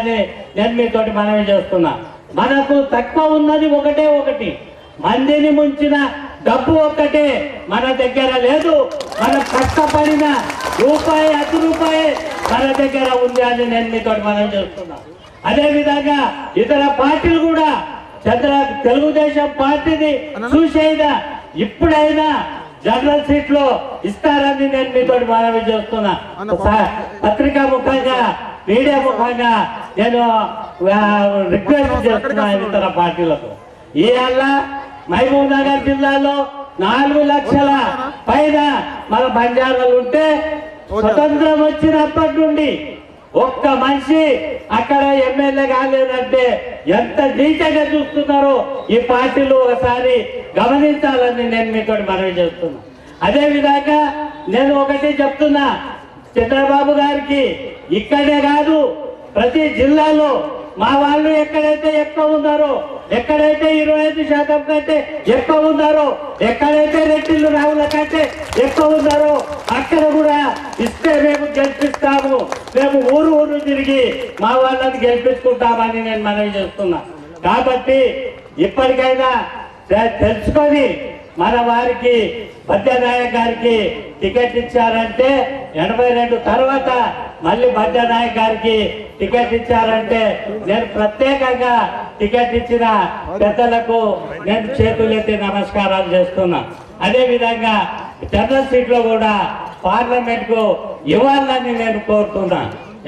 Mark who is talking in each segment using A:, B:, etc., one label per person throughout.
A: అని నేను మీతోటి మనవి చేస్తున్నా. మనకు తక్కువ ఉన్నది ఒకటే ఒకటి, మందిని ముంచిన డబ్బు ఒక్కటే మన దగ్గర లేదు. మన కష్టపడిన రూపాయి 10 రూపాయి మన దగ్గర ఉంది అని నేను మీతోటి మనవి చేస్తున్నా. అదేవిధంగా ఇతర పార్టీలు కూడా తెలుగుదేశం పార్టీని చూసేదా ఇప్పుడైనా జనరల్ సీట్ లో ఇస్తారని నేను మీతో మనవి చేస్తున్నా. పత్రికా ముఖంగా మీడియా ముఖంగా నేను రిక్వెస్ట్ చేస్తున్నాను ఇతర పార్టీలకు. ఇవాళ మహబూబ్ నగర్ జిల్లాలో 4 లక్షల పైన మన బంజారాలు ఉంటే స్వతంత్రం వచ్చినప్పటి నుండి ఒక్క మనిషి అక్కడ ఎమ్మెల్యే కాలేదంటే ఎంత నీచంగా చూస్తున్నారో ఈ పార్టీలు ఒకసారి గమనించాలని నేను మీతో మనవి చేస్తున్నా. అదే విధంగా నేను ఒకటి చెప్తున్నా, చంద్రబాబు గారికి ఇక్కడే కాదు ప్రతి జిల్లాలో మా వాళ్ళు ఎక్కడైతే ఎక్కువ ఉన్నారో, ఎక్కడైతే 25% కంటే ఎక్కువ ఉన్నారో, ఎక్కడైతే రెడ్డిలు రావుల కంటే ఎక్కువ ఉన్నారో అక్కడ కూడా ఇస్తే మేము గెలిపిస్తాము, మేము ఊరు తిరిగి మా వాళ్ళని గెలిపించుకుంటామని నేను మనవి చేస్తున్నా. కాబట్టి ఇప్పటికైనా తెలుసుకొని మన వారికి బద్యానాయక్ గారికి టికెట్ ఇచ్చారంటే 82 తర్వాత మళ్ళీ బద్యానాయక్ గారికి టికెట్ ఇచ్చారంటే నేను ప్రత్యేకంగా టికెట్ ఇచ్చిన పెద్దలకు నేను చేతులెత్తి నమస్కారాలు చేస్తున్నా. అదే విధంగా జనరల్ సీట్లో కూడా పార్లమెంట్ కు ఇవ్వాలని నేను కోరుతున్నా.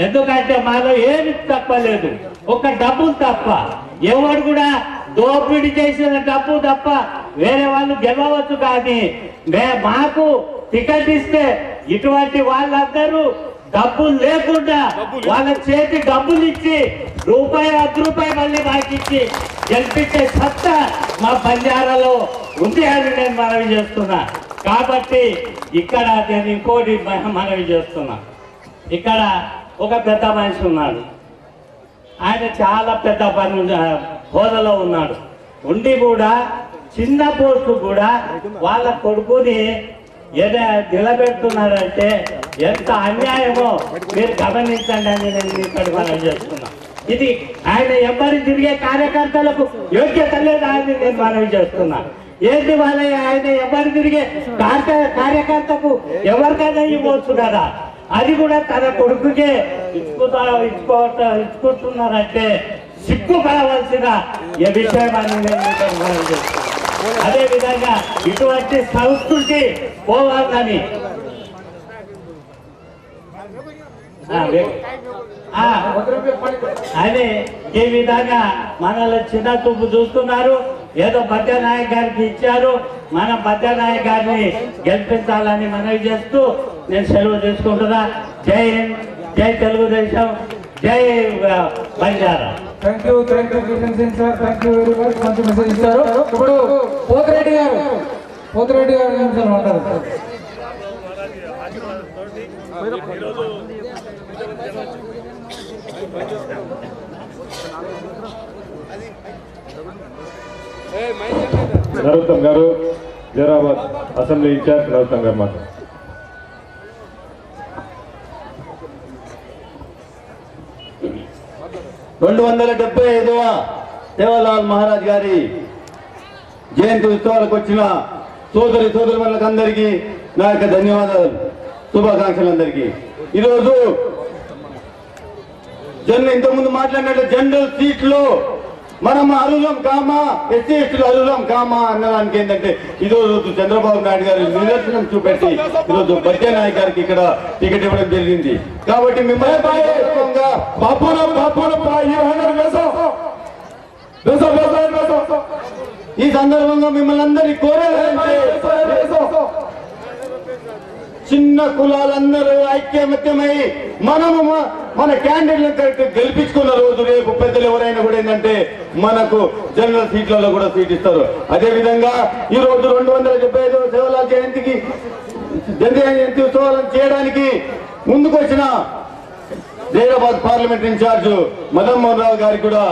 A: ఎందుకంటే మాలో ఏమి తప్పలేదు, ఒక డబ్బులు తప్ప ఎవరు కూడా దోపిడీ చేసిన డబ్బు తప్ప వేరే వాళ్ళు గెలవచ్చు. కానీ మాకు టికెట్ ఇస్తే ఇటువంటి వాళ్ళందరూ డబ్బులు లేకుండా వాళ్ళ చేతి డబ్బులు ఇచ్చి రూపాయి 10 రూపాయి మళ్ళీ మాకు ఇచ్చి గెలిపించే సత్తా మా బంజారాలో ఉంది అని నేను మనవి చేస్తున్నా. కాబట్టి ఇక్కడ నేను ఇంకోటి మనవి చేస్తున్నా. ఇక్కడ ఒక పెద్ద మనిషి ఉన్నాడు, ఆయన చాలా పెద్ద హోదాలో ఉన్నాడు, ఉండి కూడా చిన్న పోస్టు కూడా వాళ్ళ కొడుకుని నిలబెడుతున్నారంటే ఎంత అన్యాయమో మీరు గమనించండి అని నేను ఇక్కడ మనం చేస్తున్నా. ఇది ఆయన ఎవరి తిరిగే కార్యకర్తలకు యోగ్యత లేదు అని నేను మనవి చేస్తున్నా. ఏంటి వాళ్ళ ఆయన ఎవరు తిరిగే కార్యకర్తకు ఎవరికైనా ఇవ్వచ్చు కదా, అది కూడా తన కొడుకుకే ఇచ్చుకుంటున్నారంటే సిగ్గుపడవలసిన ఈ విషయమని నేను మనవి చేస్తున్నా. అదే విధంగా ఇటువంటి సంస్కృతి పోవాలని అని ఈ విధంగా మనల్ని చిన్న చూపు చూస్తున్నారు. ఏదో బద్యానాయక్ గారికి ఇచ్చారు, మన బద్యానాయక్ గారిని గెలిపించాలని మనవి చేస్తూ నేను సెలవు తీసుకుంటున్నా. జై హింద్, జై తెలుగుదేశం, జై Banjara.
B: Thank you Kishan Singh sir, thank you very much. మంచి మెసేజ్ ఇస్తారు. ఇప్పుడు పోతిరెడ్డి గారు ఉంటారు.
C: నరోత్తం గారు, జైరాబాద్ అసెంబ్లీ ఇన్ఛార్జ్ నరోత్తం గారు మాట.
D: సేవాలాల్ మహారాజ్ గారి జయంతి ఉత్సవాలకు వచ్చిన సోదరులందరికీ నా యొక్క ధన్యవాదాలు, శుభాకాంక్షలు అందరికీ. ఈరోజు ఇంతకుముందు మాట్లాడినట్టు జనరల్ సీట్లో మనం అర్హులం కామా, ఎస్సీ ఎస్టీలు అర్హులం కామా అన్నదానికి ఏంటంటే ఈరోజు చంద్రబాబు నాయుడు గారు నిదర్శనం చూపెట్టి ఈరోజు బద్యానాయక్ గారికి ఇక్కడ టికెట్ ఇవ్వడం జరిగింది. కాబట్టి మిమ్మల్ని ఈ సందర్భంగా మిమ్మల్ని అందరినీ కోరేదంటే చిన్న కులాలందరూ ఐక్యమత్యమై మనము మన క్యాండిడేట్లను గెలిపించుకున్న రోజు రేపు పెద్దలు ఎవరైనా కూడా ఏంటంటే మనకు జనరల్ సీట్లలో కూడా సీట్ ఇస్తారు. అదే విధంగా ఈ రోజు 275వ సేవలాల్ జయంతి ఉత్సవాలను చేయడానికి ముందుకు వచ్చిన జైరాబాద్ పార్లమెంట్ ఇన్ఛార్జ్ మదన్ మోహన్ రావు గారికి కూడా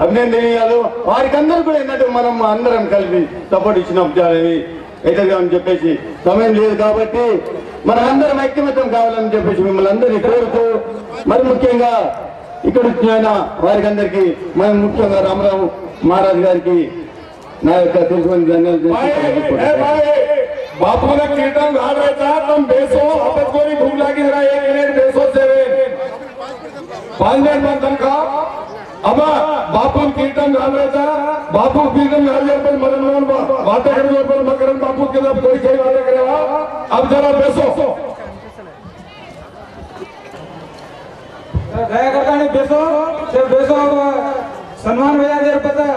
D: అభినందనీయాలు. వారికి అందరూ కూడా ఏంటంటే మనం అందరం కలిపి సపోర్ట్ ఇచ్చినప్పుడు అవుతుంది అని చెప్పేసి సమయం లేదు కాబట్టి మనం అందరం ఐక్యమత్యం కావాలని చెప్పేసి మిమ్మల్ని అందరినీ కోరుతూ, మరి ముఖ్యంగా ఇక్కడ వచ్చిన వారికి అందరికీ మనం ముఖ్యంగా రామరావు మహారాజ్ గారికి నా యొక్క తెలుసుకుని ధన్యవాదాలు.
C: बापू ने कीर्तन गा रहा था तुम बेसो आपस को नहीं भूख लगी जरा 1 मिनट बेसो से 5 मिनट मंथन का अब बापू कीर्तन गा रहा था बापू कीर्तन गा रहे पर मदन मोहन बातें करने पर मकरन बापू के साथ कोई कोई बातें करेगा अब जरा बेसो
B: दया करता नहीं बेसो सिर्फ बेसो सम्मान हो जाए पता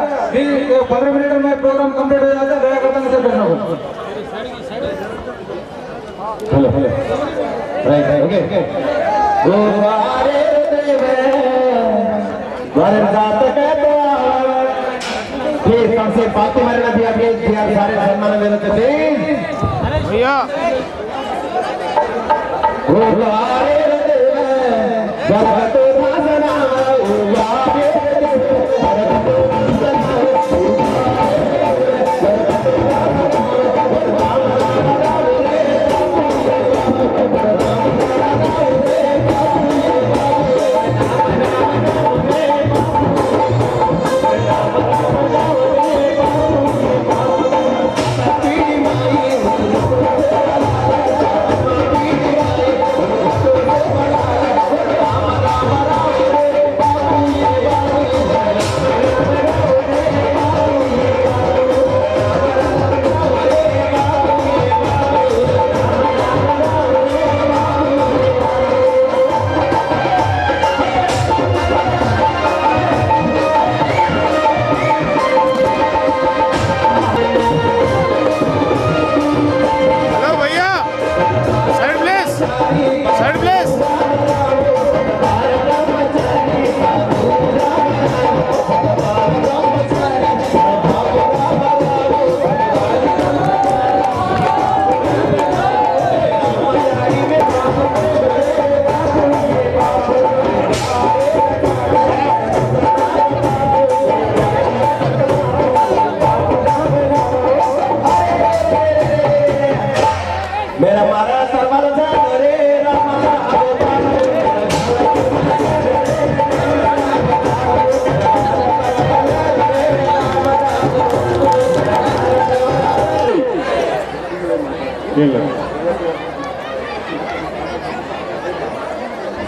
B: 15 मिनट में प्रोग्राम कंप्लीट हो जाता है दया करता नहीं सिर्फ बैठना हो
D: हेलो राइट ओके गुरुवारे देवे वरदात के प्लीज कम से बात मारना भी आपके सारे सम्मान देते थे भैया गुरुवारे देवे वरदात भाषणा गुरुवारे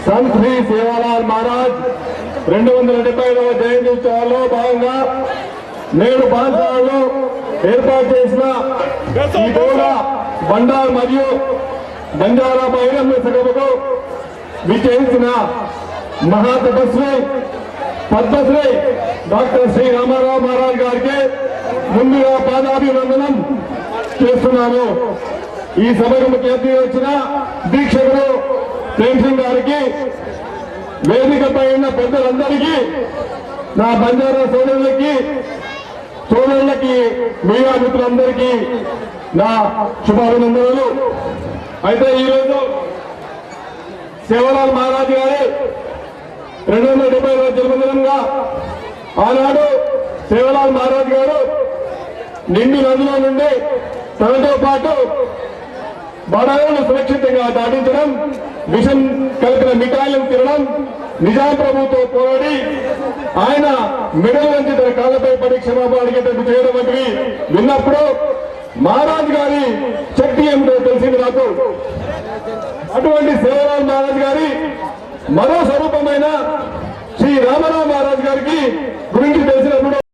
C: संत श्री सेवालाल महाराज 275వ జయంతి ఉత్సవాల్లో భాగంగా నేడు బాన్సాలలో ఏర్పాటు చేసిన ఈ గౌడ బండార్ మరియు బంజారా బహిరంగ సభకు విచ్చేసిన మహాతపస్వి పద్మశ్రీ డాక్టర్ శ్రీ రామారావు మహారాజ్ గారికి ముందుగా పాదాభివందనం చేస్తున్నాను. ఈ సభకు ముఖ్య అతిథిగా వచ్చిన దీక్షకుడు ప్రేమ్ సింగ్ గారికి, వేదికపై ఉన్న పెద్దలందరికీ, నా బంజారా సోదరులకి మీడియా మిత్రులందరికీ నా శుభాభినందనలు. అయితే ఈరోజు సేవలాల్ మహారాజ్ గారి 275వ జన్మదినంగా ఆనాడు సేవలాల్ మహారాజ్ గారు నిండు నదిలో నుండి తనతో పాటు బడాలను సురక్షితంగా దాటించడం, విషం కలిపిన మిఠాయిలను తినడం, నిజాం ప్రభుతో పోరాడి ఆయన మెడల్ నుంచి తన కాళ్ళపై పడి క్షమాపణ అడిగేటట్టు చేయడం వంటివి విన్నప్పుడు మహారాజ్ గారి శక్తి ఏమిటో తెలిసింది నాకు. అటువంటి సేవలాల్ మహారాజ్ గారి మరో స్వరూపమైన శ్రీ రామారావు మహారాజ్ గారికి గురించి